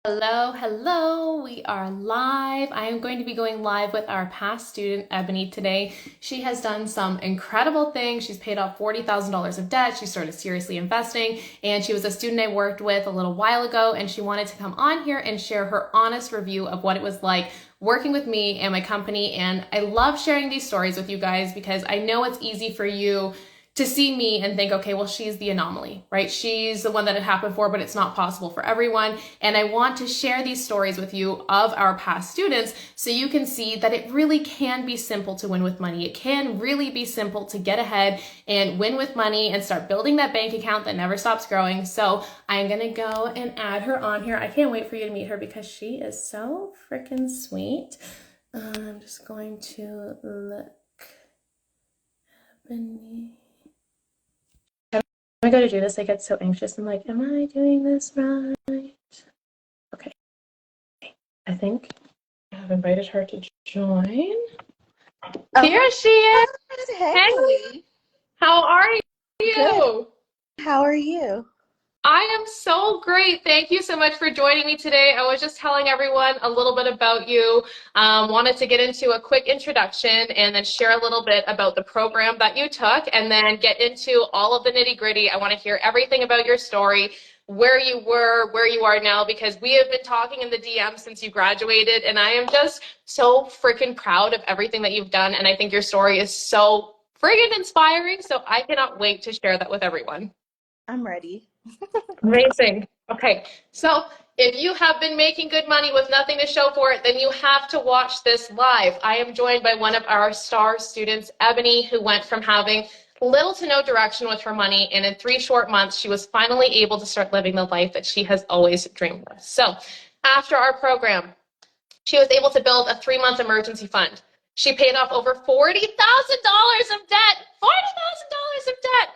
Hello, hello. We are live. I am going to be going live with our past student, Ebony, today. She has done some incredible things. She's paid off $40,000 of debt. She started seriously investing, and she was a student I worked with a little while ago, and she wanted to come on here and share her honest review of what it was like working with me and my company. And I love sharing these stories with you guys because I know it's easy for you to see me and think, okay, well, she's the anomaly, right? She's the one that it happened for, but it's not possible for everyone. And I want to share these stories with you of our past students so you can see that it really can be simple to win with money. It can really be simple to get ahead and win with money and start building that bank account that never stops growing. So I'm going to go and add her on here. I can't wait for you to meet her because she is so freaking sweet. I'm just going to look. Ebony. I go to do this, I get so anxious. I'm like, am I doing this right? Okay. I think I have invited her to join. Oh, Here she is. hey. Hey, how are you? Good. How are you? I am so great. Thank you so much for joining me today. I was just telling everyone a little bit about you. Wanted to get into a quick introduction and then share a little bit about the program that you took and then get into all of the nitty gritty. I want to hear everything about your story, where you were, where you are now, because we have been talking in the DM since you graduated, and I am just so freaking proud of everything that you've done. And I think your story is so friggin' inspiring. So I cannot wait to share that with everyone. I'm ready. Amazing. Okay, so if you have been making good money with nothing to show for it, then you have to watch this live. I am joined by one of our star students, Ebony, who went from having little to no direction with her money, and in 3 short months, she was finally able to start living the life that she has always dreamed of. So after our program, she was able to build a 3-month emergency fund. She paid off over $40,000 of debt. $40,000 of debt.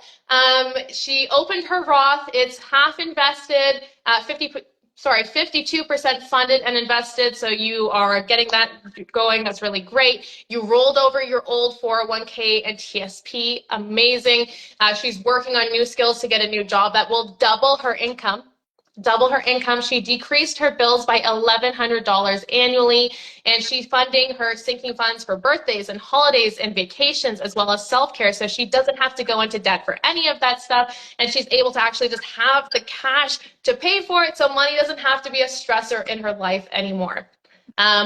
She opened her Roth. It's half invested, 52% funded and invested. So you are getting that going. That's really great. You rolled over your old 401k and TSP. Amazing. She's working on new skills to get a new job that will double her income. She decreased her bills by $1,100 annually, and she's funding her sinking funds for birthdays and holidays and vacations, as well as self-care. So she doesn't have to go into debt for any of that stuff. And she's able to actually just have the cash to pay for it. So money doesn't have to be a stressor in her life anymore.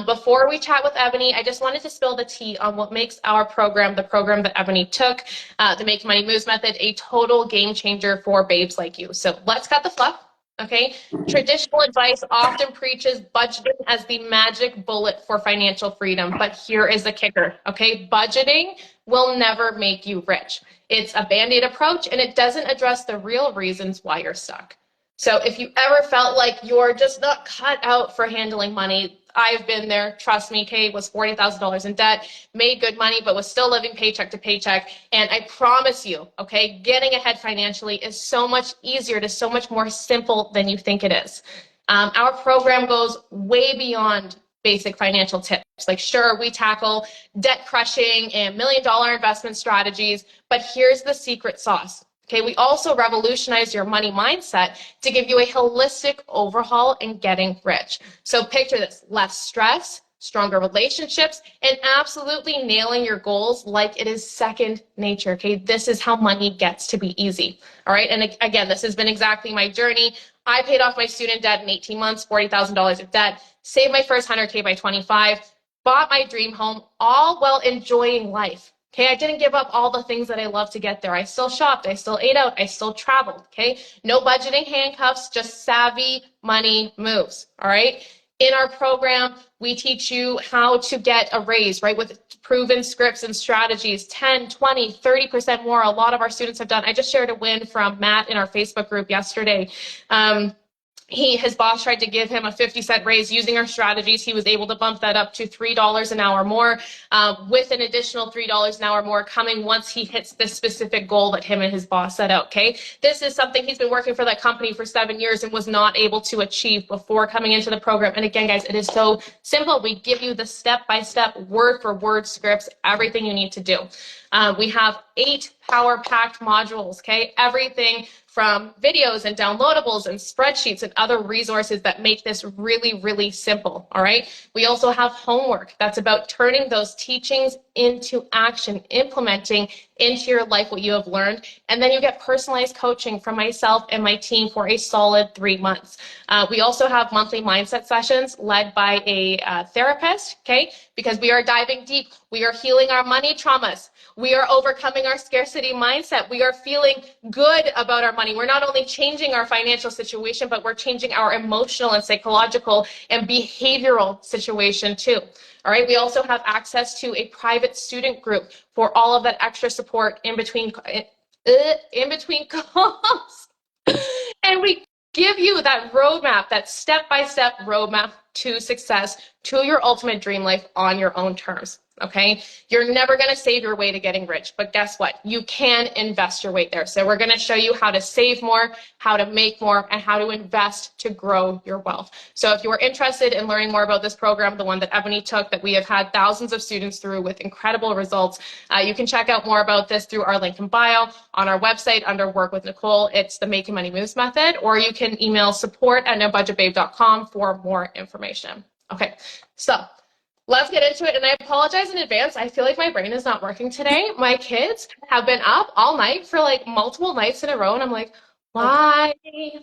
Before we chat with Ebony, I just wanted to spill the tea on what makes our program, the program that Ebony took, the Make Money Moves method, a total game changer for babes like you. So let's cut the fluff. Okay, traditional advice often preaches budgeting as the magic bullet for financial freedom, but here is the kicker. Okay, budgeting will never make you rich. It's a band-aid approach, and it doesn't address the real reasons why you're stuck. So if you ever felt like you're just not cut out for handling money, I've been there. Trust me, Kate was $40,000 in debt, made good money, but was still living paycheck to paycheck. And I promise you, okay, getting ahead financially is so much easier. It is so much more simple than you think it is. Our program goes way beyond basic financial tips. Like, sure, we tackle debt crushing and $1 million investment strategies, but here's the secret sauce. Okay, we also revolutionize your money mindset to give you a holistic overhaul in getting rich. So picture this: less stress, stronger relationships, and absolutely nailing your goals like it is second nature. Okay, this is how money gets to be easy. All right, and again, this has been exactly my journey. I paid off my student debt in 18 months, $40,000 of debt, saved my first 100K by 25, bought my dream home, all while enjoying life. Okay, I didn't give up all the things that I love to get there. I still shopped, I still ate out, I still traveled. Okay, no budgeting handcuffs, just savvy money moves. All right. In our program, we teach you how to get a raise, right? With proven scripts and strategies, 10, 20, 30% more. A lot of our students have done. I just shared a win from Matt in our Facebook group yesterday. His boss tried to give him a 50-cent raise using our strategies. He was able to bump that up to $3 an hour more, with an additional $3 an hour more coming once he hits this specific goal that him and his boss set out. Okay, this is something he's been working for that company for 7 years and was not able to achieve before coming into the program. And again, guys, it is so simple. We give you the step-by-step, word-for-word scripts, everything you need to do. We have 8 power-packed modules. Okay, everything from videos and downloadables and spreadsheets and other resources that make this really, really simple. All right. We also have homework that's about turning those teachings into action, implementing into your life what you have learned. And then you get personalized coaching from myself and my team for a solid 3 months. We also have monthly mindset sessions led by a therapist, okay? Because we are diving deep. We are healing our money traumas. We are overcoming our scarcity mindset. We are feeling good about our money. We're not only changing our financial situation, but we're changing our emotional and psychological and behavioral situation too. All right. We also have access to a private student group for all of that extra support in between calls. And we give you that roadmap, that step-by-step roadmap to success, to your ultimate dream life on your own terms. Okay, you're never going to save your way to getting rich, but guess what? You can invest your way there. So we're going to show you how to save more, how to make more, and how to invest to grow your wealth. So if you are interested in learning more about this program, the one that Ebony took, that we have had thousands of students through with incredible results, you can check out more about this through our link in bio on our website under Work with Nicole. It's the Making Money Moves method, or you can email support@nobudgetbabe.com for more information. Okay, so let's get into it. And I apologize in advance. I feel like my brain is not working today. My kids have been up all night for like multiple nights in a row. And I'm like, why?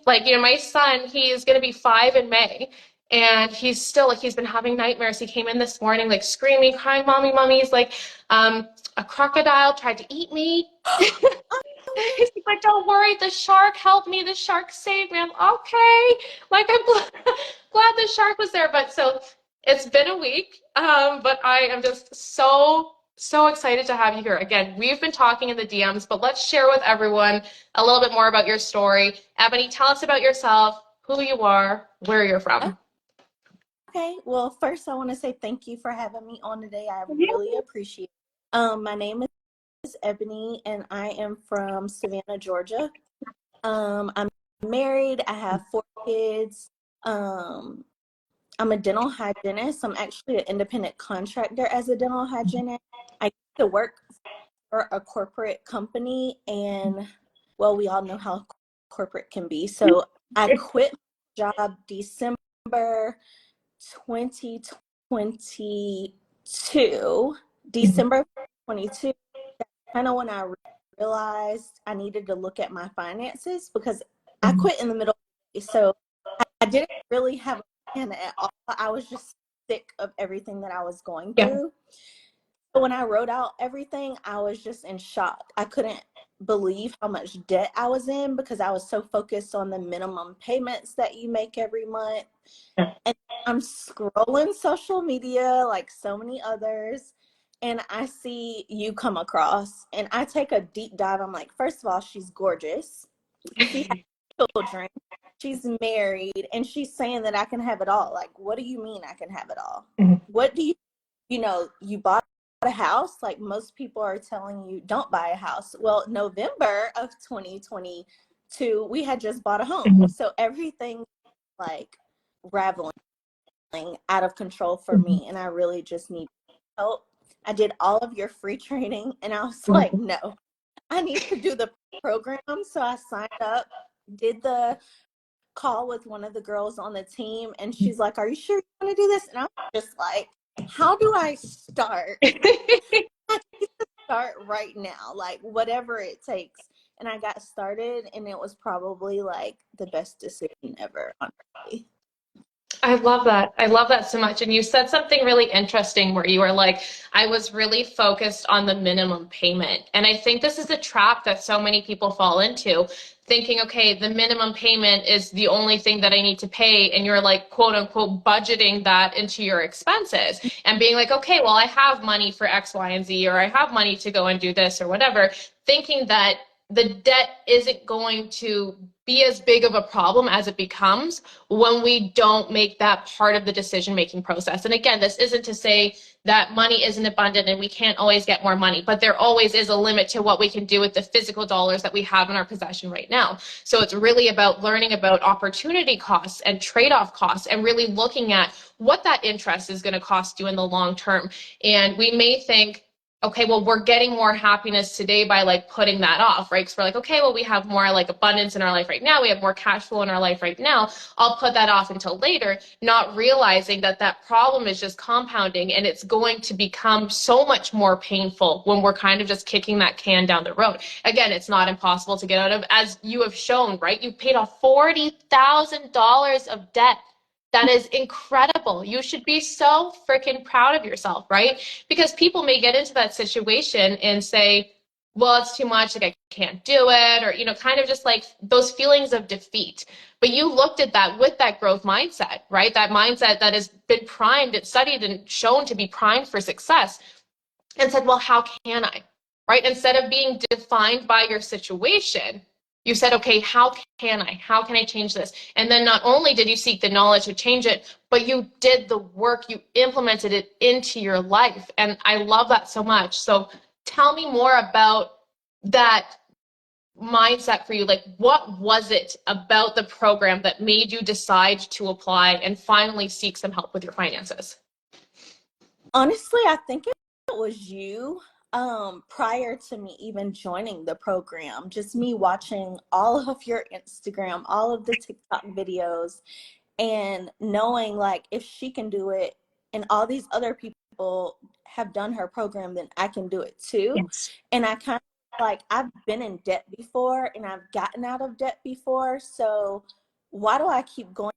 Like, my son, he's going to be 5 in May. And he's still like, he's been having nightmares. He came in this morning, like screaming, crying, mommy, mommy. He's like, a crocodile tried to eat me. He's like, don't worry, the shark helped me. The shark saved me. I'm okay. Like, I'm glad the shark was there. But so it's been a week, but I am just so excited to have you here. Again, we've been talking in the DMs, but let's share with everyone a little bit more about your story. Ebony, tell us about yourself, who you are, where you're from. Okay. Well, first I want to say thank you for having me on today. I really appreciate it. My name is Ebony, and I am from Savannah, Georgia. I'm married. I have 4 kids. I'm a dental hygienist. I'm actually an independent contractor as a dental hygienist. I used to work for a corporate company, and well, we all know how corporate can be. So I quit my job December 2022. December 22. That's kind of when I realized I needed to look at my finances, because I quit in the middle. So I didn't really have a plan at all. I was just sick of everything that I was going through. So when I wrote out everything, I was just in shock. I couldn't believe how much debt I was in, because I was so focused on the minimum payments that you make every month. And I'm scrolling social media like so many others, and I see you come across, and I take a deep dive. I'm like, first of all, she's gorgeous. She has children. She's married, and she's saying that I can have it all. Like, what do you mean I can have it all? What do you bought a house? Like, most people are telling you don't buy a house. Well, November of 2022, we had just bought a home. So everything like raveling out of control for me, and I really just need help. I did all of your free training, and I was like, no, I need to do the program. So I signed up, did the call with one of the girls on the team, and she's like, are you sure you want to do this? And I'm just like, how do I start? I need to start right now, like whatever it takes. And I got started, and it was probably like the best decision ever, honestly. I love that. I love that so much. And you said something really interesting where you were like, I was really focused on the minimum payment. And I think this is a trap that so many people fall into, thinking, okay, the minimum payment is the only thing that I need to pay. And you're like, quote unquote, budgeting that into your expenses and being like, okay, well, I have money for X, Y, and Z, or I have money to go and do this or whatever, thinking that the debt isn't going to be as big of a problem as it becomes when we don't make that part of the decision-making process. And again, this isn't to say that money isn't abundant and we can't always get more money, but there always is a limit to what we can do with the physical dollars that we have in our possession right now. So it's really about learning about opportunity costs and trade-off costs, and really looking at what that interest is going to cost you in the long term. And we may think, okay, well, we're getting more happiness today by like putting that off, right? Because we're like, okay, well, we have more like abundance in our life right now. We have more cash flow in our life right now. I'll put that off until later, not realizing that that problem is just compounding and it's going to become so much more painful when we're kind of just kicking that can down the road. Again, it's not impossible to get out of, as you have shown, right? You paid off $40,000 of debt. That is incredible. You should be so freaking proud of yourself, right? Because people may get into that situation and say, well, it's too much, like I can't do it, or, you know, kind of just like those feelings of defeat. But you looked at that with that growth mindset, right? That mindset that has been primed, it's studied and shown to be primed for success, and said, well, how can I, right? Instead of being defined by your situation, you said, okay, how can I? How can I change this? And then not only did you seek the knowledge to change it, but you did the work, you implemented it into your life. And I love that so much. So tell me more about that mindset for you. Like, what was it about the program that made you decide to apply and finally seek some help with your finances? Honestly, I think it was you, prior to me even joining the program, just me watching all of your Instagram, all of the TikTok videos, and knowing like if she can do it and all these other people have done her program, then I can do it too. Yes. And I kind of like, I've been in debt before and I've gotten out of debt before. So why do I keep going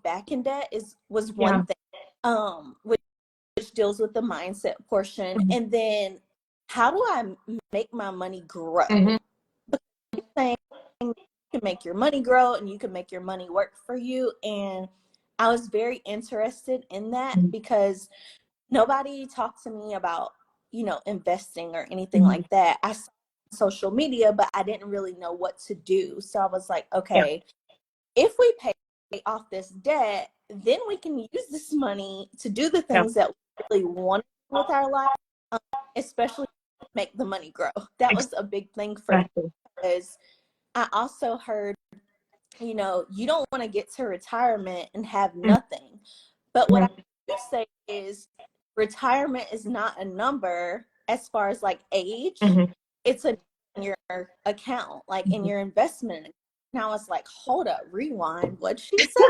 back in debt was one Yeah. thing. Which deals with the mindset portion. Mhm. And then how do I make my money grow? Mhm. Because you're saying you can make your money grow and you can make your money work for you. And I was very interested in that because nobody talked to me about, investing or anything Mhm. like that. I saw social media, but I didn't really know what to do. So I was like, Yeah. okay, if we pay off this debt, then we can use this money to do the Yeah. things that we really want to do with our life, especially make the money grow. That was a big thing for me Exactly. because I also heard, you don't want to get to retirement and have nothing. But what I Mhm. do say is retirement is not a number as far as like age. Mhm. It's in your account, like in Mhm. your investment. And I was like, hold up, rewind. What'd she say?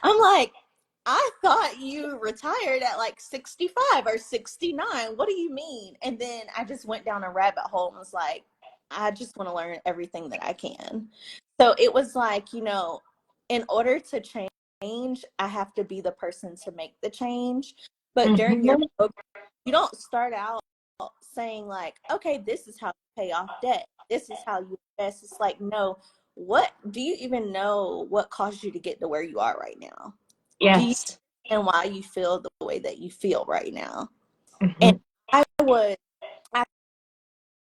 I'm like, I thought you retired at like 65 or 69. What do you mean? And then I just went down a rabbit hole and was like, I just want to learn everything that I can. So it was like, in order to change, I have to be the person to make the change. But during your Mhm. program, you don't start out saying like, okay, this is how you pay off debt. This is how you invest. It's like, no, what do you even know what caused you to get to where you are right now? Do you Yes. and why you feel the way that you feel right now? And Mhm. I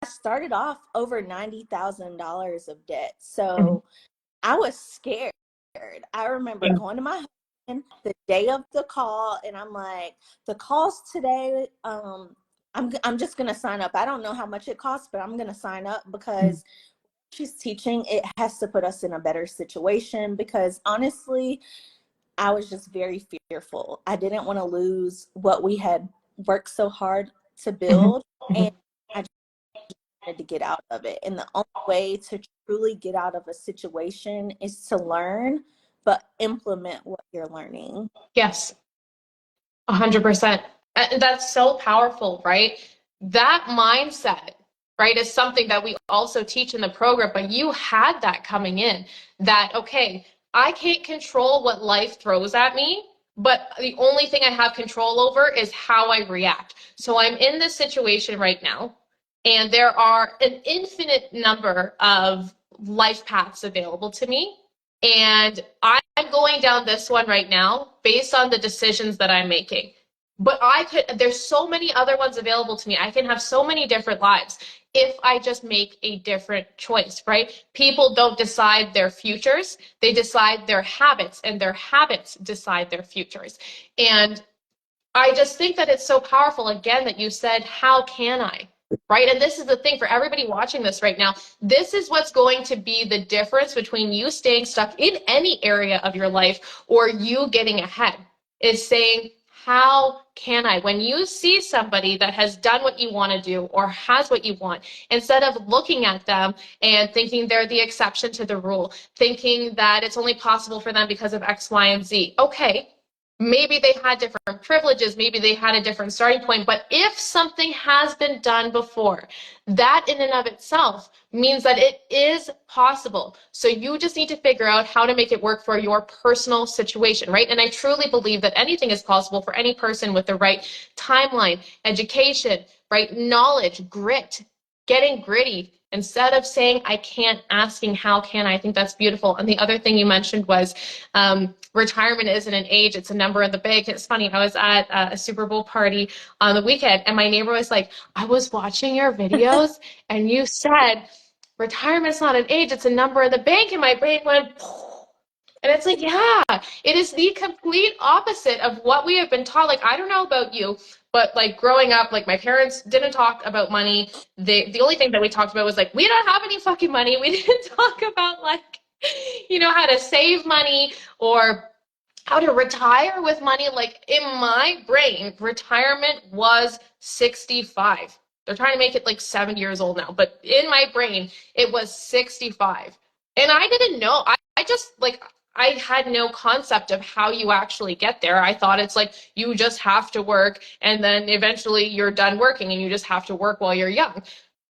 started off over $90,000 of debt. Mhm. So I was scared. I remember Yeah. going to my husband the day of the call, and I'm like, the calls today, I'm just gonna sign up. I don't know how much it costs, but I'm gonna sign up Mhm. because she's teaching. It has to put us in a better situation because honestly, I was just very fearful. I didn't want to lose what we had worked so hard to Mhm. build, and Mhm. I just wanted to get out of it. And the only way to truly get out of a situation is to learn, but implement what you're learning. Yes. 100%. And that's so powerful, right? That mindset, right, is something that we also teach in the program, but you had that coming in that, okay, I can't control what life throws at me, but the only thing I have control over is how I react. So I'm in this situation right now, and there are an infinite number of life paths available to me. And I'm going down this one right now based on the decisions that I'm making. But there's so many other ones available to me. I can have so many different lives if I just make a different choice, right? People don't decide their futures, they decide their habits, and their habits decide their futures. And I just think that it's so powerful, again, that you said, how can I? Right? And this is the thing for everybody watching this right now. This is what's going to be the difference between you staying stuck in any area of your life or you getting ahead, is saying, how can I? When you see somebody that has done what you want to do or has what you want, instead of looking at them and thinking they're the exception to the rule, thinking that it's only possible for them because of X, Y, and Z. Okay, maybe they had different privileges, maybe they had a different starting point, but if something has been done before, that in and of itself means that it is possible. So you just need to figure out how to make it work for your personal situation, right? And I truly believe that anything is possible for any person with the right timeline, education, right? Knowledge, grit, getting gritty. Instead of saying, I can't, asking, how can I? I think that's beautiful. And the other thing you mentioned was retirement isn't an age, it's a number in the bank. It's funny, I was at a Super Bowl party on the weekend, and my neighbor was like, I was watching your videos, and you said, retirement's not an age, it's a number in the bank. And my brain went, and it's like, yeah, it is the complete opposite of what we have been taught. Like, I don't know about you, but like growing up, like my parents didn't talk about money. The only thing that we talked about was like, we don't have any fucking money. We didn't talk about like, how to save money or how to retire with money. Like in my brain, retirement was 65. They're trying to make it like 7 years old now, but in my brain, it was 65. And I didn't know. I just like, I had no concept of how you actually get there. I thought it's like you just have to work and then eventually you're done working and you just have to work while you're young.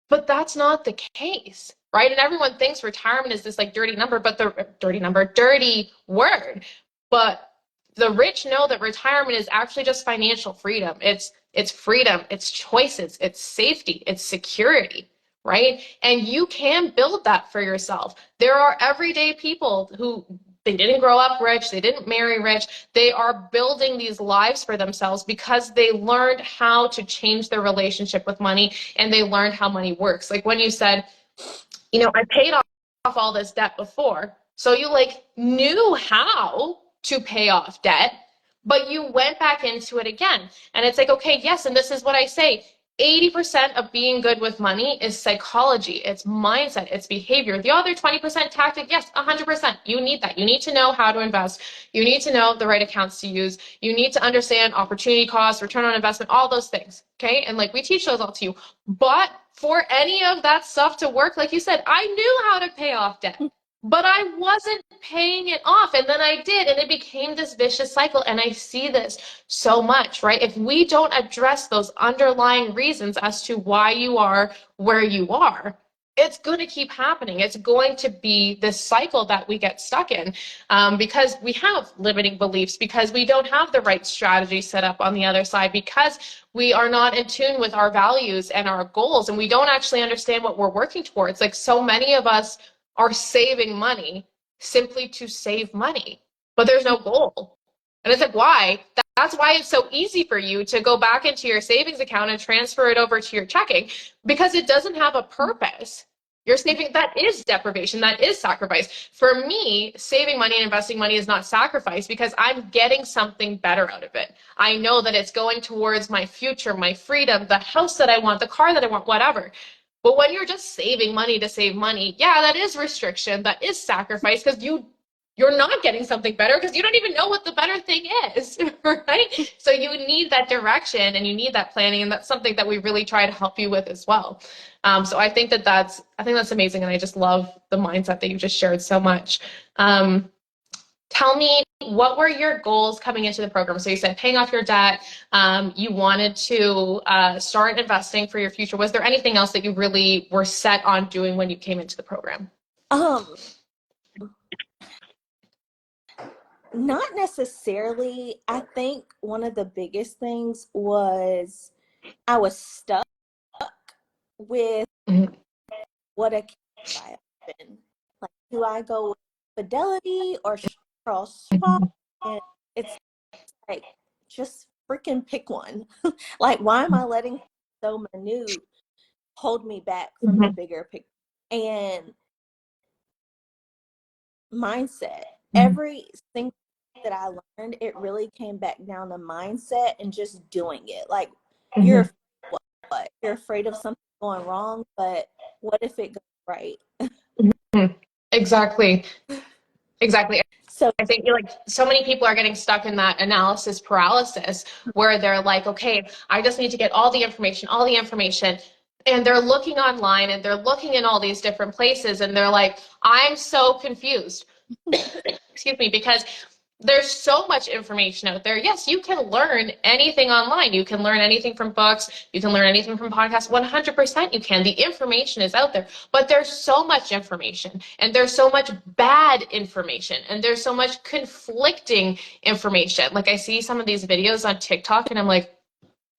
But that's not the case, right? And everyone thinks retirement is this like dirty number, but the dirty word. But the rich know that retirement is actually just financial freedom. It's freedom, it's choices, it's safety, it's security, right? And you can build that for yourself. There are everyday people who they didn't grow up rich, they didn't marry rich. They are building these lives for themselves because they learned how to change their relationship with money and they learned how money works. Like when you said, I paid off all this debt before. So you like knew how to pay off debt, but you went back into it again. And it's like, okay, yes, and this is what I say. 80% of being good with money is psychology, it's mindset, it's behavior. The other 20% tactic, yes, 100%. You need that. You need to know how to invest. You need to know the right accounts to use. You need to understand opportunity cost, return on investment, all those things. Okay. And like we teach those all to you. But for any of that stuff to work, like you said, I knew how to pay off debt, but I wasn't paying it off. And then I did, and it became this vicious cycle. And I see this so much, right? If we don't address those underlying reasons as to why you are where you are, it's going to keep happening. It's going to be this cycle that we get stuck in because we have limiting beliefs, because we don't have the right strategy set up on the other side, because we are not in tune with our values and our goals, and we don't actually understand what we're working towards. Like so many of us are saving money simply to save money, but there's no goal. And it's like, why? That's why it's so easy for you to go back into your savings account and transfer it over to your checking, because it doesn't have a purpose. You're saving, that is deprivation, that is sacrifice. For me, saving money and investing money is not sacrifice because I'm getting something better out of it. I know that it's going towards my future, my freedom, the house that I want, the car that I want, whatever. But when you're just saving money to save money, yeah, that is restriction, that is sacrifice, because you're not getting something better because you don't even know what the better thing is, right? So you need that direction and you need that planning, and that's something that we really try to help you with as well. So I think that's amazing, and I just love the mindset that you just shared so much. Tell me, what were your goals coming into the program? So you said paying off your debt, you wanted to start investing for your future. Was there anything else that you really were set on doing when you came into the program? Not necessarily. I think one of the biggest things was I was stuck with what a buy option. Like, do I go with Fidelity or Charles Schwab? And it's like, just freaking pick one. Like, why am I letting so minute hold me back from the bigger picture? And mindset. Every single that I learned, it really came back down to mindset and just doing it. Like, you're afraid of what? You're afraid of something going wrong, but what if it goes right? Exactly. So I think like so many people are getting stuck in that analysis paralysis where they're like, okay, I just need to get all the information. And they're looking online and they're looking in all these different places and they're like, I'm so confused. Excuse me, because there's so much information out there. Yes, you can learn anything online. You can learn anything from books. You can learn anything from podcasts. 100% you can. The information is out there, but there's so much information and there's so much bad information and there's so much conflicting information. Like I see some of these videos on TikTok and I'm like,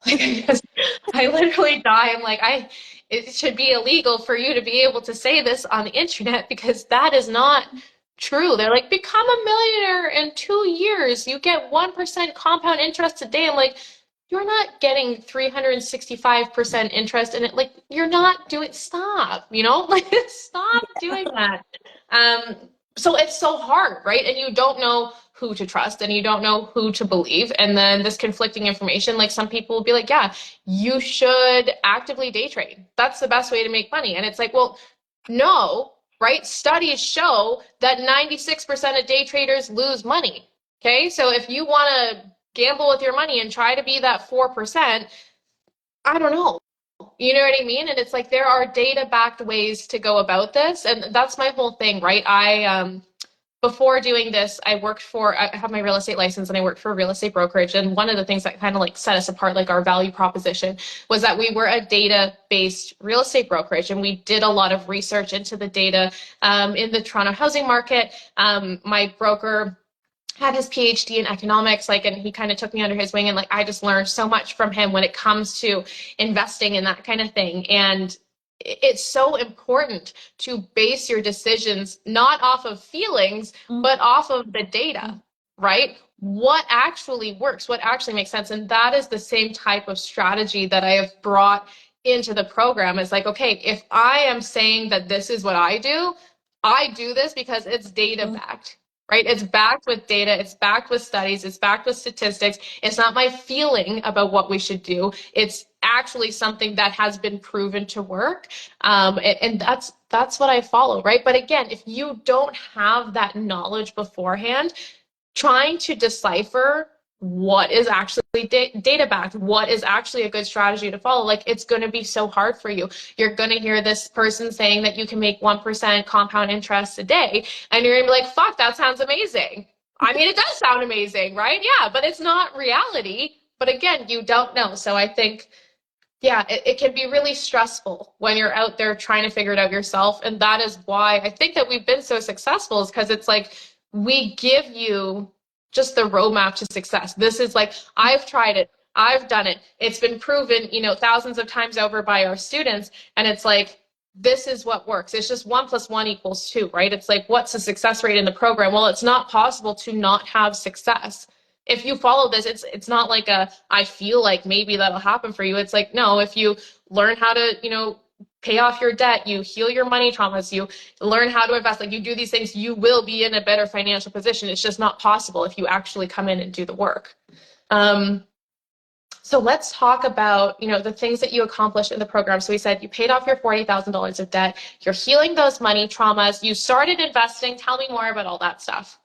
I literally die. I'm like, it should be illegal for you to be able to say this on the internet because that is not true. They're like, become a millionaire in 2 years. You get 1% compound interest a day. I'm like, you're not getting 365% interest in it. Like, you're not doing, stop, like, stop doing that. Um, so it's so hard, right? And you don't know who to trust and you don't know who to believe. And then this conflicting information, like some people will be like, yeah, you should actively day trade. That's the best way to make money. And it's like, well, no, right? Studies show that 96% of day traders lose money. Okay. So if you want to gamble with your money and try to be that 4%, I don't know. You know what I mean? And it's like there are data backed ways to go about this. And that's my whole thing, right? Before doing this, I have my real estate license and I worked for a real estate brokerage. And one of the things that kind of like set us apart, like our value proposition, was that we were a data-based real estate brokerage and we did a lot of research into the data in the Toronto housing market. My broker had his PhD in economics, like, and he kind of took me under his wing, and like I just learned so much from him when it comes to investing and that kind of thing. And it's so important to base your decisions not off of feelings, but off of the data, right? What actually works, what actually makes sense. And that is the same type of strategy that I have brought into the program. Is like, okay, if I am saying that this is what I do this because it's data backed, right? It's backed with data, it's backed with studies, it's backed with statistics. It's not my feeling about what we should do. It's actually something that has been proven to work. And that's what I follow, right? But again, if you don't have that knowledge beforehand, trying to decipher what is actually data backed, what is actually a good strategy to follow, like it's going to be so hard for you. You're going to hear this person saying that you can make 1% compound interest a day, and you're going to be like, fuck, that sounds amazing. I mean, it does sound amazing, right? Yeah, but it's not reality. But again, you don't know. So I think, yeah, it can be really stressful when you're out there trying to figure it out yourself. And that is why I think that we've been so successful, is because it's like we give you just the roadmap to success. This is like, I've tried it, I've done it, it's been proven, thousands of times over by our students. And it's like, this is what works. It's just 1 + 1 = 2, right? It's like, what's the success rate in the program? Well, it's not possible to not have success if you follow this. It's not like I feel like maybe that'll happen for you. It's like, no, if you learn how to pay off your debt, you heal your money traumas, you learn how to invest, like you do these things, you will be in a better financial position. It's just not possible if you actually come in and do the work. So let's talk about the things that you accomplished in the program. So we said you paid off your $40,000 of debt, you're healing those money traumas, you started investing. Tell me more about all that stuff.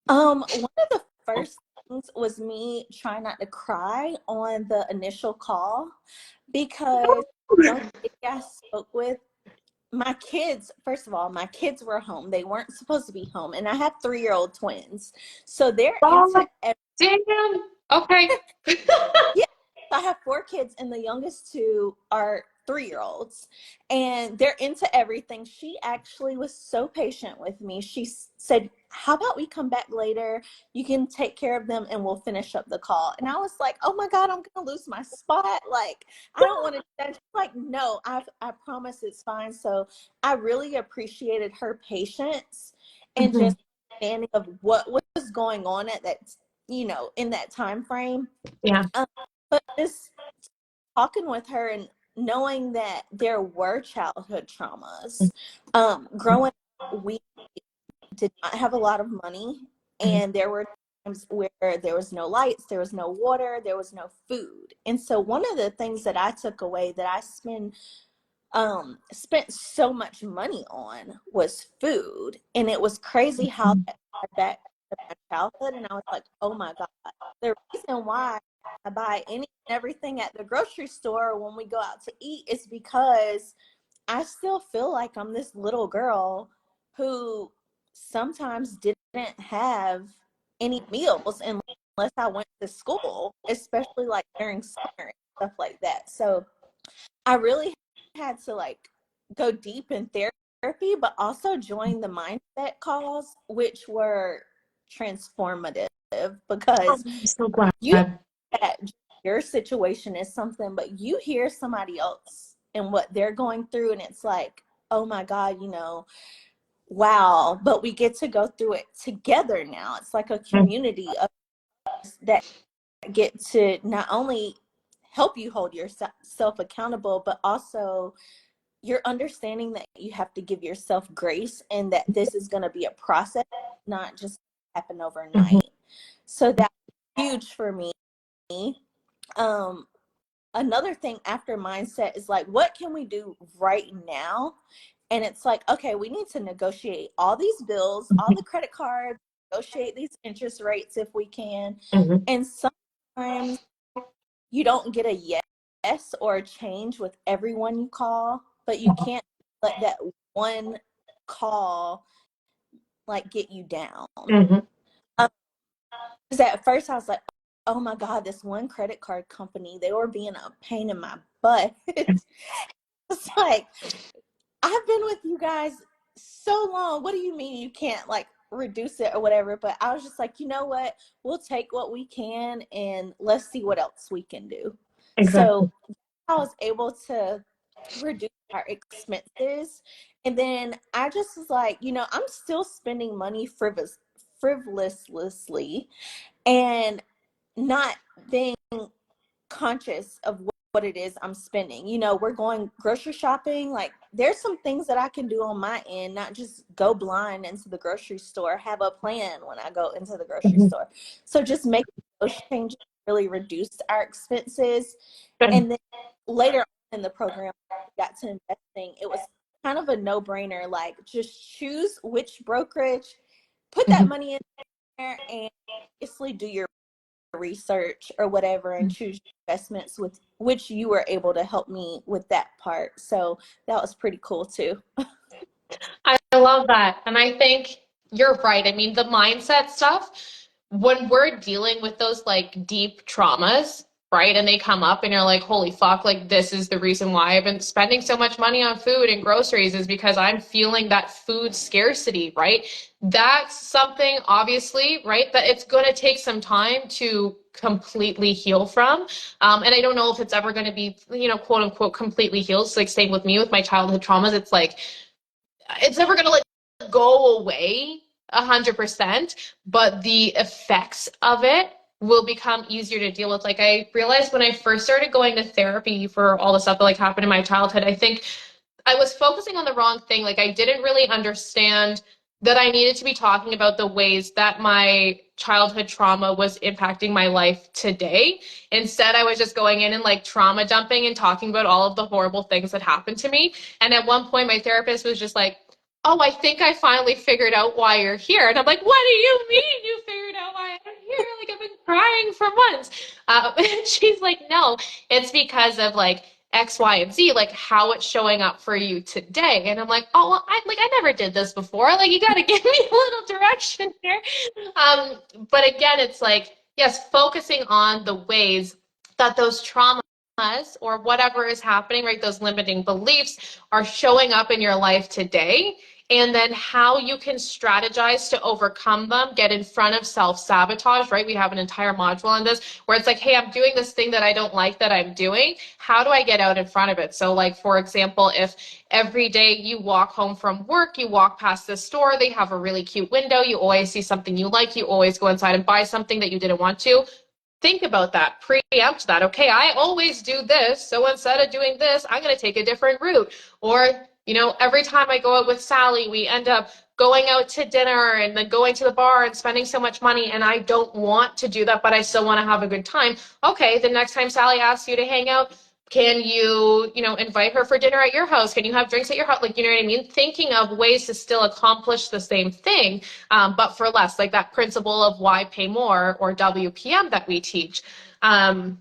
One of the first things was me trying not to cry on the initial call, because the young lady I spoke with, my kids, first of all, my kids were home. They weren't supposed to be home. And I have 3-year-old twins. So they're into Damn. Okay. yeah. I have 4 kids, and the youngest 2 are 3-year-olds, and they're into everything. She actually was so patient with me. She said, how about we come back later? You can take care of them and we'll finish up the call. And I was like, oh my God, I'm going to lose my spot. Like, I don't want to do that. She's like, no, I promise it's fine. So I really appreciated her patience and just understanding of what was going on at that, in that time frame. Yeah. But just talking with her and knowing that there were childhood traumas. Growing up, we did not have a lot of money, and there were times where there was no lights, there was no water, there was no food. And so one of the things that I took away that I spend spent so much money on was food. And it was crazy how that tied back to my childhood. And I was like, oh my God, the reason why I buy any and everything at the grocery store when we go out to eat is because I still feel like I'm this little girl who sometimes didn't have any meals unless I went to school, especially like during summer and stuff like that. So I really had to like go deep in therapy, but also join the mindset calls, which were transformative because I'm so glad. you think that your situation is something, but you hear somebody else and what they're going through, and it's like, oh my God, wow, but we get to go through it together now. It's like a community of us that get to not only help you hold yourself accountable, but also you're understanding that you have to give yourself grace and that this is going to be a process, not just happen overnight. So that's huge for me. Um, Another thing after mindset is like, what can we do right now? And it's like, okay, we need to negotiate all these bills, all the credit cards, negotiate these interest rates if we can. And sometimes you don't get a yes or a change with everyone you call, but you can't let that one call like get you down. Because at first I was like, oh my God, this one credit card company, they were being a pain in my butt. It's like, I've been with you guys so long. What do you mean you can't like reduce it or whatever? But I was just like, you know what? We'll take what we can and let's see what else we can do. So I was able to reduce our expenses. And then I just was like, I'm still spending money frivolously and not being conscious of what it is I'm spending. We're going grocery shopping. Like, there's some things that I can do on my end, not just go blind into the grocery store, have a plan when I go into the grocery store. So just making those changes really reduced our expenses. And then later on in the program, we got to investing. It was kind of a no-brainer. Like, just choose which brokerage, put that money in there, and obviously do your research or whatever and choose investments with which you were able to help me with that part. So that was pretty cool too. I love that. And I think you're right. I mean, the mindset stuff, when we're dealing with those like deep traumas, right? And they come up and you're like, holy fuck, like this is the reason why I've been spending so much money on food and groceries is because I'm feeling that food scarcity, right? That's something obviously, right? That it's going to take some time to completely heal from. And I don't know if it's ever going to be, quote unquote, completely healed. So like same with me with my childhood traumas, it's never gonna like go away 100%, but the effects of it will become easier to deal with. Like I realized when I first started going to therapy for all the stuff that like happened in my childhood, I think I was focusing on the wrong thing. Like I didn't really understand that I needed to be talking about the ways that my childhood trauma was impacting my life today. Instead, I was just going in and like trauma dumping and talking about all of the horrible things that happened to me. And at one point, my therapist was just like, oh, I think I finally figured out why you're here. And I'm like, what do you mean you figured out why I'm here? Like, I've been crying for months. And she's like, no, it's because of like X, Y, and Z, like how it's showing up for you today. And I'm like, oh, well, I never did this before. Like, you got to give me a little direction here. But again, it's like, yes, focusing on the ways that those traumas or whatever is happening, right? Those limiting beliefs are showing up in your life today. And then how you can strategize to overcome them, get in front of self-sabotage, right? We have an entire module on this where it's like, hey, I'm doing this thing that I don't like that I'm doing. How do I get out in front of it? So like, for example, if every day you walk home from work, you walk past this store, they have a really cute window, you always see something you like, you always go inside and buy something that you didn't want to, think about that, preempt that. Okay, I always do this, so instead of doing this, I'm going to take a different route. Or, every time I go out with Sally, we end up going out to dinner and then going to the bar and spending so much money, and I don't want to do that, but I still want to have a good time. Okay, the next time Sally asks you to hang out, Can you, invite her for dinner at your house? Can you have drinks at your house? Like, you know what I mean? Thinking of ways to still accomplish the same thing, but for less, like that principle of why pay more, or WPM, that we teach. And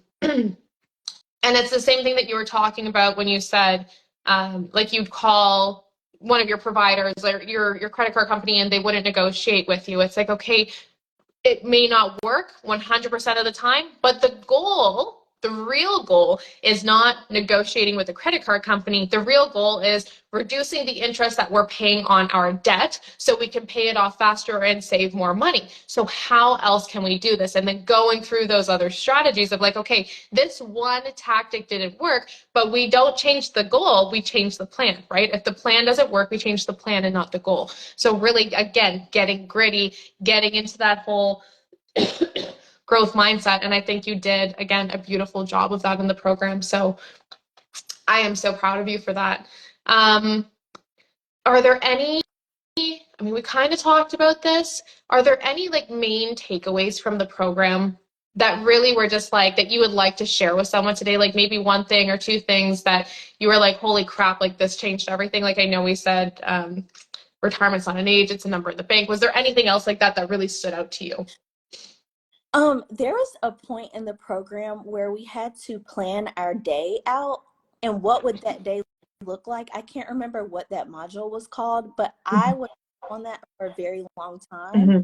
it's the same thing that you were talking about when you said, like, you'd call one of your providers or your credit card company and they wouldn't negotiate with you. It's like, okay, it may not work 100% of the time, but the real goal is not negotiating with the credit card company. The real goal is reducing the interest that we're paying on our debt so we can pay it off faster and save more money. So how else can we do this? And then going through those other strategies of like, okay, this one tactic didn't work, but we don't change the goal, we change the plan, right? If the plan doesn't work, we change the plan and not the goal. So really, again, getting gritty, getting into that whole growth mindset. And I think you did, again, a beautiful job of that in the program. So I am so proud of you for that. Are there any, I mean, we kind of talked about this. Are there any like main takeaways from the program that really were just like, that you would like to share with someone today? Like maybe one thing or two things that you were like, holy crap, like this changed everything. Like I know we said, retirement's not an age, it's a number in the bank. Was there anything else like that that really stood out to you? There was a point in the program where we had to plan our day out, and what would that day look like? I can't remember what that module was called, but I was on that for a very long time Mm-hmm.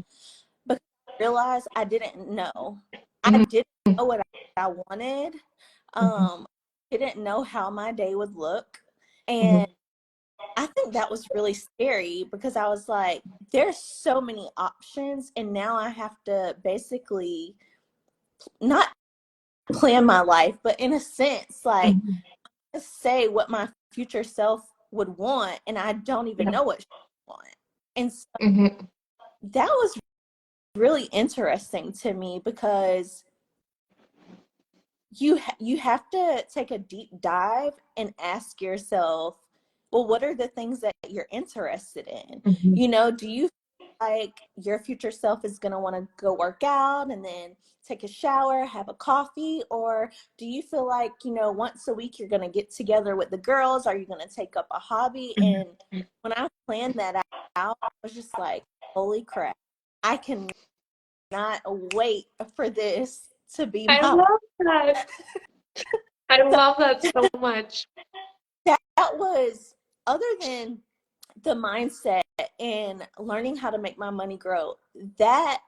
because I realized I didn't know. I Mm-hmm. didn't know what I wanted. Didn't know how my day would look. And I think that was really scary because I was like, there's so many options, and now I have to basically not plan my life, but in a sense, like say what my future self would want, and I don't even know what she would want. And so Mm-hmm. that was really interesting to me because you have to take a deep dive and ask yourself, well, what are the things that you're interested in? Mm-hmm. Do you feel like your future self is going to want to go work out and then take a shower, have a coffee? Or do you feel like, once a week you're going to get together with the girls? Are you going to take up a hobby? And when I planned that out, I was just like, holy crap, I cannot wait for this to be I my love that. I love that so much. that was, other than the mindset and learning how to make my money grow, that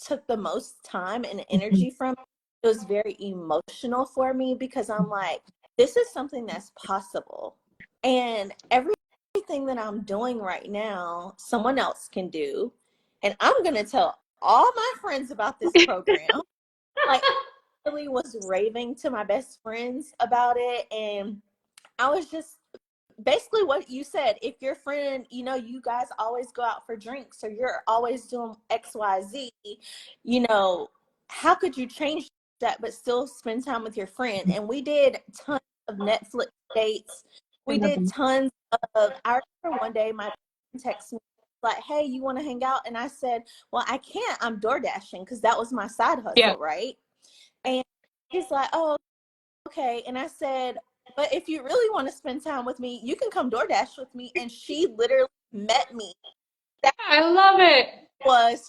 took the most time and Mhm. energy from me. It was very emotional for me because I'm like, this is something that's possible, and everything that I'm doing right now someone else can do, and I'm going to tell all my friends about this program. Like, I really was raving to my best friends about it, and I was just basically what you said. If your friend, you guys always go out for drinks or you're always doing XYZ, how could you change that but still spend time with your friend? And we did tons of Netflix dates. I We love did them. tons I remember one day my friend texted me like, hey, you want to hang out? And I said, well, I can't. I'm door dashing because that was my side Yeah. hustle, right? And he's like, oh, okay. And I said, but if you really want to spend time with me, you can come DoorDash with me. And she literally met me. That I love it.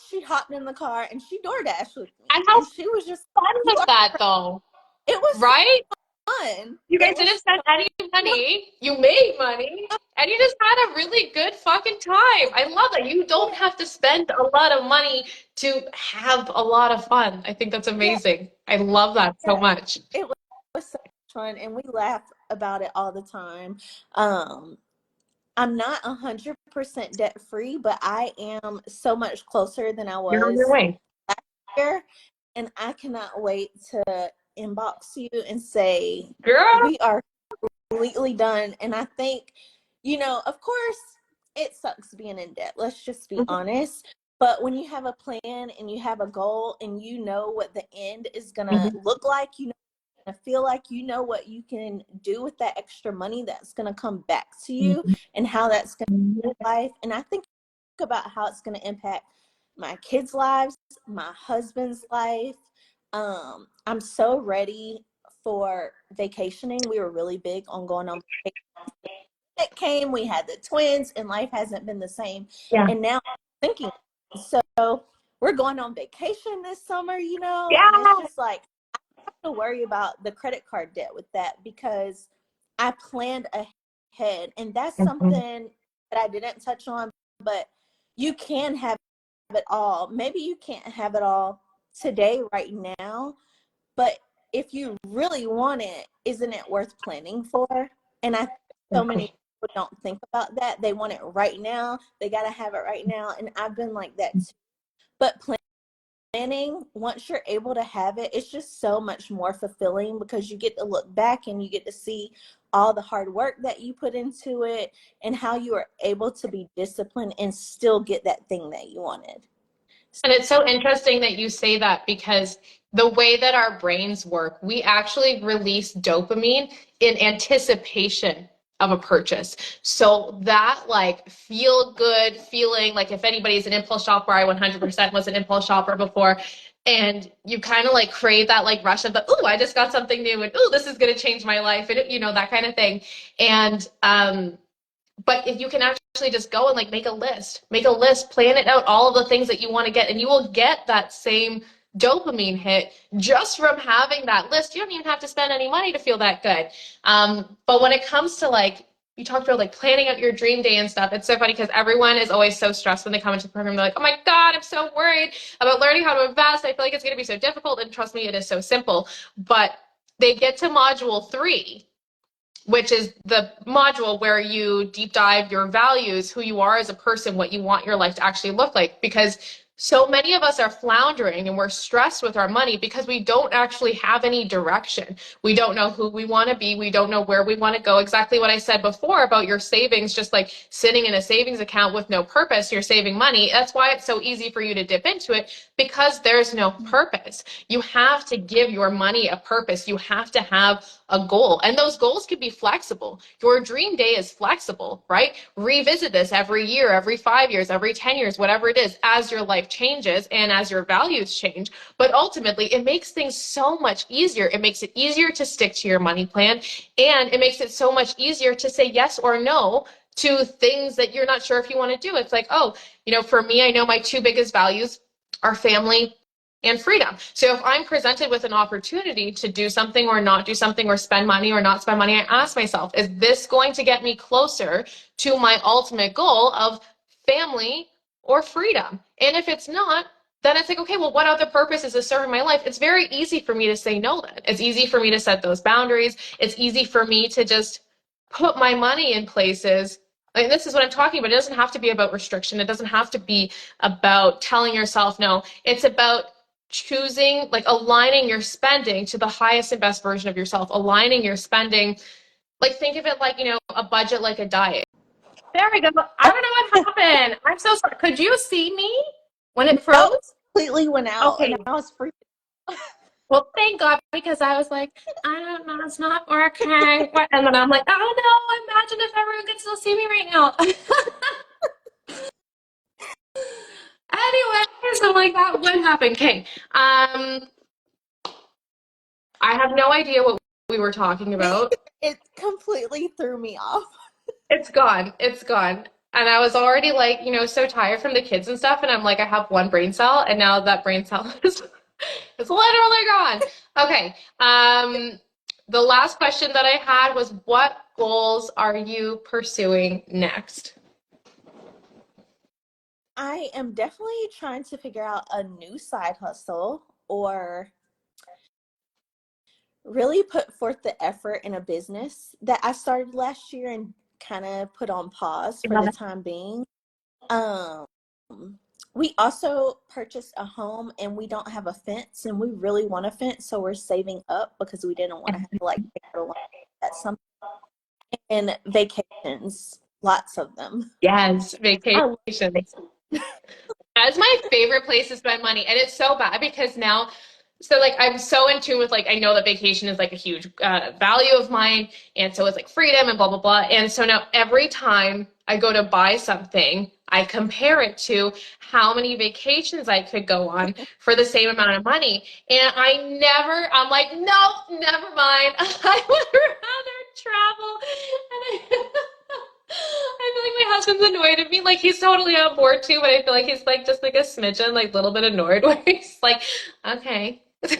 she hopped in the car and she DoorDash with And me. how And she was just, fun you was are, that though? it was Right? fun. You It guys was didn't spend any so money. You made money. And you just had a really good fucking time. I love that. You don't have to spend a lot of money to have a lot of fun. I think that's yeah, amazing. I love that so yeah. much. It was so much fun. And we laugh about it all the time. Um, I'm not 100% debt free, but I am so much closer than I You're on your was way. here, and I cannot wait to inbox you and say Girl. we are completely done. And I think, of course, it sucks being in debt. Let's just be Mhm. honest. But when you have a plan and you have a goal and you know what the end is gonna Mhm. look like, I feel like you know what you can do with that extra money that's gonna come back to you and how that's gonna Mhm. life. And I think about how it's going to impact my kids' lives, my husband's life. I'm so ready for vacationing. We were really big on going on vacation. It came, we had the twins, and life hasn't been the same. Yeah. And now I'm thinking, so we're going on vacation this summer, you know, Yeah. and it's just like I have to worry about the credit card debt with that because I planned ahead, and that's something that I didn't touch on, but you can have it all. Maybe you can't have it all today, right now, but if you really want it, isn't it worth planning for? And I think so many people don't think about that. They want it right now. They got to have it right now. And I've been like that too. But planning, once you're able to have it, it's just so much more fulfilling because you get to look back and you get to see all the hard work that you put into it and how you are able to be disciplined and still get that thing that you wanted. And it's so interesting that you say that because the way that our brains work, we actually release dopamine in anticipation of a purchase. So that like feel good feeling, like if anybody's an impulse shopper, I 100% was an impulse shopper before. And you kind of like crave that like rush of the, oh, I just got something new and oh, this is going to change my life and you know, that kind of thing. And but if you can actually just go and like make a list, plan it out, all of the things that you want to get, and you will get that same dopamine hit just from having that list. You don't even have to spend any money to feel that good. But when it comes to like, you talked about like planning out your dream day and stuff. It's so funny because everyone is always so stressed when they come into the program. They're like, oh my God, I'm so worried about learning how to invest. I feel like it's going to be so difficult. And trust me, it is so simple. But they get to module 3, which is the module where you deep dive your values, who you are as a person, what you want your life to actually look like. Because so many of us are floundering and we're stressed with our money because we don't actually have any direction. We don't know who we want to be. We don't know where we want to go. Exactly what I said before about your savings, just like sitting in a savings account with no purpose, you're saving money. That's why it's so easy for you to dip into it because there's no purpose. You have to give your money a purpose. You have to have a goal. And those goals can be flexible. Your dream day is flexible, right? Revisit this every year, every 5 years, every 10 years, whatever it is, as your life changes and as your values change. But ultimately, it makes things so much easier. It makes it easier to stick to your money plan. And it makes it so much easier to say yes or no to things that you're not sure if you want to do. It's like, oh, you know, for me, I know my 2 biggest values are family and freedom. So if I'm presented with an opportunity to do something or not do something or spend money or not spend money, I ask myself, is this going to get me closer to my ultimate goal of family or freedom? And if it's not, then it's like, okay, well, what other purpose is this serving my life? It's very easy for me to say no then. It's easy for me to set those boundaries. It's easy for me to just put my money in places. I mean, this is what I'm talking about. It doesn't have to be about restriction. It doesn't have to be about telling yourself no. It's about choosing, like aligning your spending to the highest and best version of yourself, aligning your spending. Like think of it like, you know, a budget like a diet. There we go. I don't know what happened. I'm so sorry. Could you see me when it froze? No, completely went out Okay. and I was freaking. Well, thank God, because I was like, I don't know, it's not working. And then I'm like, oh no, imagine if everyone could still see me right now. Anyway, so like that would happen. Okay. I have no idea what we were talking about. It completely threw me off. It's gone. It's gone. And I was already like, you know, so tired from the kids and stuff. And I'm like, I have one brain cell, and now that brain cell is literally gone. Okay. The last question that I had was, what goals are you pursuing next? I am definitely trying to figure out a new side hustle or really put forth the effort in a business that I started last year and kind of put on pause for the time being. Um, we also purchased a home and we don't have a fence and we really want a fence, so we're saving up because we didn't want to have to like take out a loan at some. And vacations, lots of them. Yes, I love vacations. That's my favorite place to spend money. And it's so bad because now, so like I'm so in tune with like, I know that vacation is like a huge value of mine. And so it's like freedom and blah, blah, blah. And so now every time I go to buy something, I compare it to how many vacations I could go on for the same amount of money. And I'm like, no, never mind. I would rather travel. And I feel like my husband's annoyed at me. Like he's totally on board too, but I feel like he's like just like a smidgen, like a little bit annoyed where he's like, okay. So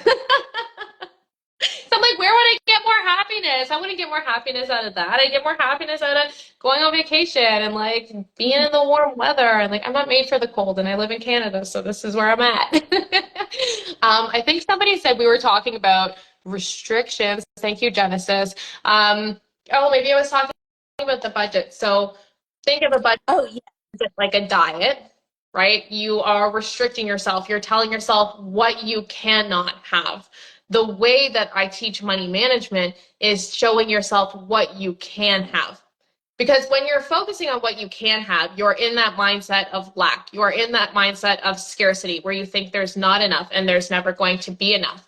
I'm like, where would I get more happiness? I wouldn't get more happiness out of that. I get more happiness out of going on vacation and like being in the warm weather. And like, I'm not made for the cold, and I live in Canada, so this is where I'm at. I think somebody said we were talking about restrictions. Thank you, Genesis. Oh, maybe I was talking about the budget. So think of a budget Oh, yeah. like a diet, right? You are restricting yourself. You're telling yourself what you cannot have. The way that I teach money management is showing yourself what you can have. Because when you're focusing on what you can have, you're in that mindset of lack. You're in that mindset of scarcity where you think there's not enough and there's never going to be enough.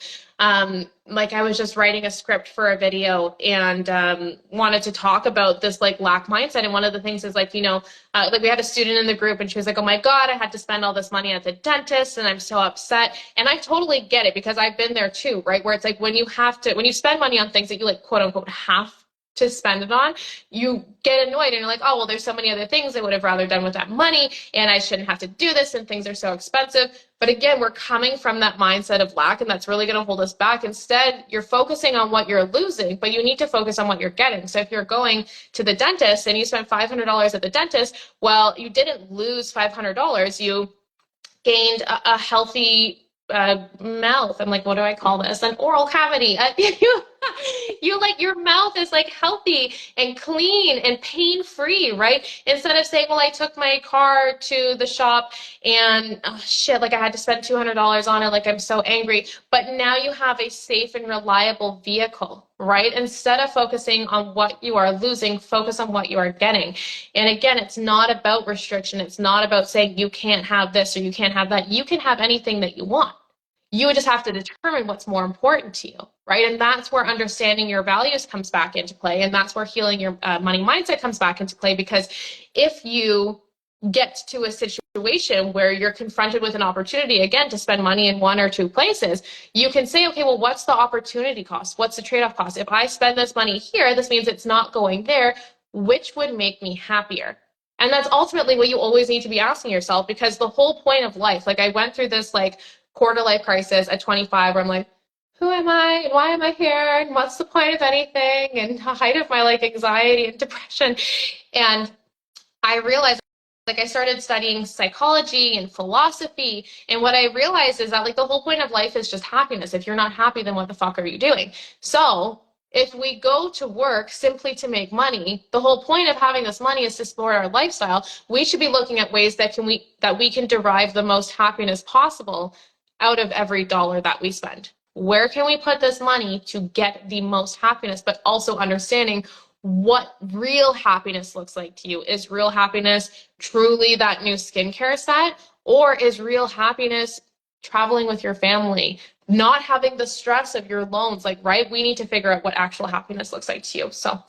Like I was just writing a script for a video and wanted to talk about this like lack mindset. And one of the things is like, like we had a student in the group and she was like, oh my God, I had to spend all this money at the dentist and I'm so upset. And I totally get it because I've been there too, right? Where it's like when you spend money on things that you like quote unquote have to spend it on, you get annoyed and you're like, oh, well, there's so many other things I would have rather done with that money and I shouldn't have to do this and things are so expensive. But again, we're coming from that mindset of lack and that's really going to hold us back. Instead, you're focusing on what you're losing, but you need to focus on what you're getting. So if you're going to the dentist and you spend $500 at the dentist, well, you didn't lose $500. You gained a healthy mouth. I'm like, what do I call this? An oral cavity. You like your mouth is like healthy and clean and pain free, right? Instead of saying, well, I took my car to the shop and oh, shit, like I had to spend $200 on it. Like I'm so angry. But now you have a safe and reliable vehicle, right? Instead of focusing on what you are losing, focus on what you are getting. And again, it's not about restriction. It's not about saying you can't have this or you can't have that. You can have anything that you want. You would just have to determine what's more important to you, right? And that's where understanding your values comes back into play. And that's where healing your money mindset comes back into play. Because if you get to a situation where you're confronted with an opportunity, again, to spend money in one or two places, you can say, okay, well, what's the opportunity cost? What's the trade-off cost? If I spend this money here, this means it's not going there. Which would make me happier? And that's ultimately what you always need to be asking yourself, because the whole point of life, like I went through this like quarter life crisis at 25 where I'm like, who am I and why am I here and what's the point of anything, and the height of my like anxiety and depression. And I realized, like, I started studying psychology and philosophy, and what I realized is that like the whole point of life is just happiness. If you're not happy, then what the fuck are you doing? So if we go to work simply to make money, the whole point of having this money is to support our lifestyle. We should be looking at ways that we can derive the most happiness possible out of every dollar that we spend. Where can we put this money to get the most happiness, but also understanding what real happiness looks like to you? Is real happiness truly that new skincare set? Or is real happiness traveling with your family, not having the stress of your loans? Like, right? We need to figure out what actual happiness looks like to you. So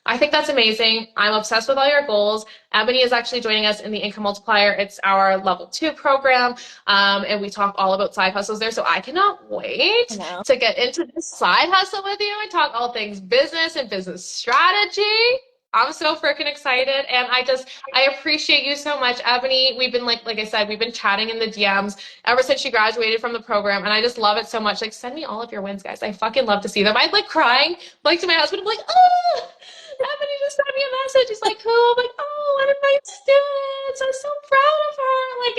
I think that's amazing. I'm obsessed with all your goals. Ebony is actually joining us in the Income Multiplier. It's our level 2 program. And we talk all about side hustles there. So I cannot wait to get into this side hustle with you and talk all things business and business strategy. I'm so freaking excited. And I appreciate you so much, Ebony. We've been like I said, we've been chatting in the DMs ever since she graduated from the program. And I just love it so much. Like, send me all of your wins, guys. I fucking love to see them. I'd like crying, like to my husband. I'm like, oh, Ebony just sent me a message. He's like, who? I'm like, oh, one of my students. I'm so proud of her. Like,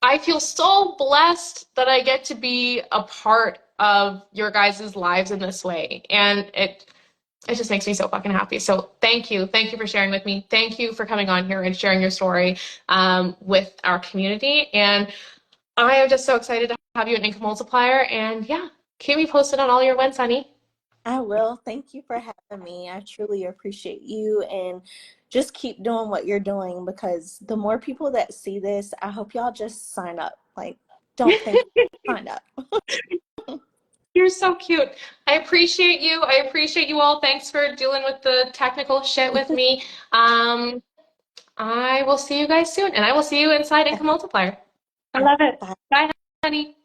I feel so blessed that I get to be a part of your guys' lives in this way. And it just makes me so fucking happy. So thank you. Thank you for sharing with me. Thank you for coming on here and sharing your story with our community. And I am just so excited to have you an Income Multiplier. And yeah, keep me posted on all your wins, honey. I will. Thank you for having me. I truly appreciate you, and just keep doing what you're doing, because the more people that see this, I hope y'all just sign up. Like, don't think, sign up. You're so cute. I appreciate you. I appreciate you all. Thanks for dealing with the technical shit with me. I will see you guys soon, and I will see you inside Income Multiplier. I love it. Bye. Bye, honey.